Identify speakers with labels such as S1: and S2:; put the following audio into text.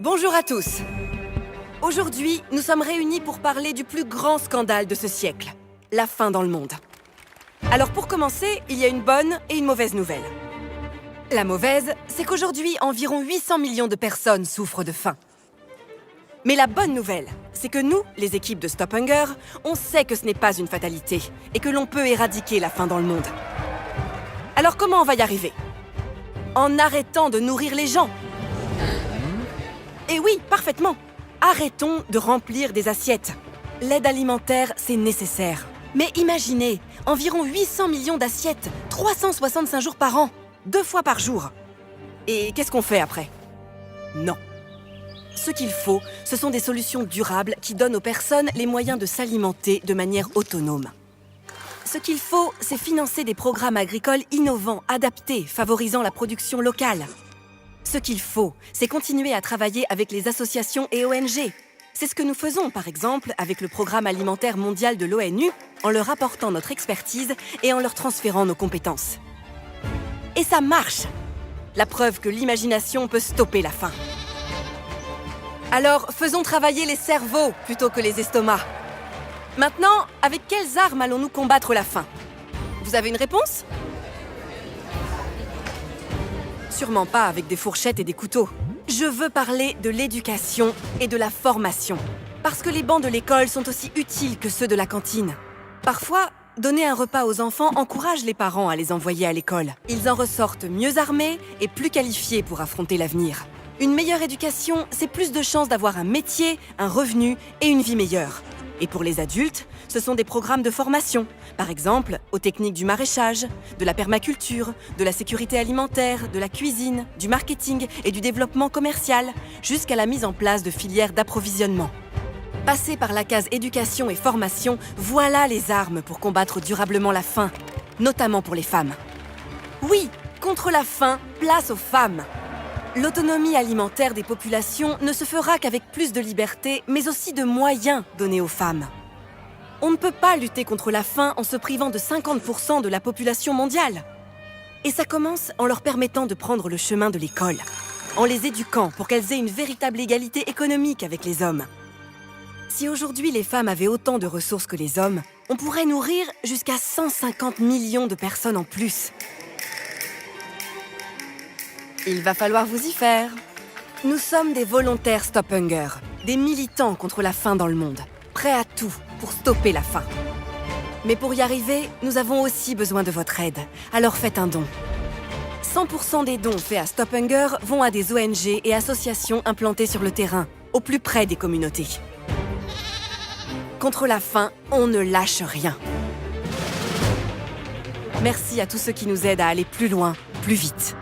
S1: Bonjour à tous. Aujourd'hui, nous sommes réunis pour parler du plus grand scandale de ce siècle, la faim dans le monde. Alors pour commencer, il y a une bonne et une mauvaise nouvelle. La mauvaise, c'est qu'aujourd'hui, environ 800 millions de personnes souffrent de faim. Mais la bonne nouvelle, c'est que nous, les équipes de Stop Hunger, on sait que ce n'est pas une fatalité et que l'on peut éradiquer la faim dans le monde. Alors comment on va y arriver? En arrêtant de nourrir les gens. Et oui, parfaitement. Arrêtons de remplir des assiettes. L'aide alimentaire, c'est nécessaire. Mais imaginez, environ 800 millions d'assiettes, 365 jours par an, 2 fois par jour. Et qu'est-ce qu'on fait après? Non. Ce qu'il faut, ce sont des solutions durables qui donnent aux personnes les moyens de s'alimenter de manière autonome. Ce qu'il faut, c'est financer des programmes agricoles innovants, adaptés, favorisant la production locale. Ce qu'il faut, c'est continuer à travailler avec les associations et ONG. C'est ce que nous faisons, par exemple, avec le Programme alimentaire mondial de l'ONU, en leur apportant notre expertise et en leur transférant nos compétences. Et ça marche! La preuve que l'imagination peut stopper la faim. Alors, faisons travailler les cerveaux plutôt que les estomacs. Maintenant, avec quelles armes allons-nous combattre la faim? Vous avez une réponse? Sûrement pas avec des fourchettes et des couteaux. Je veux parler de l'éducation et de la formation. Parce que les bancs de l'école sont aussi utiles que ceux de la cantine. Parfois, donner un repas aux enfants encourage les parents à les envoyer à l'école. Ils en ressortent mieux armés et plus qualifiés pour affronter l'avenir. Une meilleure éducation, c'est plus de chances d'avoir un métier, un revenu et une vie meilleure. Et pour les adultes, ce sont des programmes de formation, par exemple aux techniques du maraîchage, de la permaculture, de la sécurité alimentaire, de la cuisine, du marketing et du développement commercial, jusqu'à la mise en place de filières d'approvisionnement. Passer par la case éducation et formation, voilà les armes pour combattre durablement la faim, notamment pour les femmes. Oui, contre la faim, place aux femmes. L'autonomie alimentaire des populations ne se fera qu'avec plus de liberté, mais aussi de moyens donnés aux femmes. On ne peut pas lutter contre la faim en se privant de 50% de la population mondiale. Et ça commence en leur permettant de prendre le chemin de l'école, en les éduquant pour qu'elles aient une véritable égalité économique avec les hommes. Si aujourd'hui les femmes avaient autant de ressources que les hommes, on pourrait nourrir jusqu'à 150 millions de personnes en plus. Il va falloir vous y faire. Nous sommes des volontaires Stop Hunger, des militants contre la faim dans le monde, prêts à tout pour stopper la faim. Mais pour y arriver, nous avons aussi besoin de votre aide, alors faites un don. 100% des dons faits à Stop Hunger vont à des ONG et associations implantées sur le terrain, au plus près des communautés. Contre la faim, on ne lâche rien. Merci à tous ceux qui nous aident à aller plus loin, plus vite.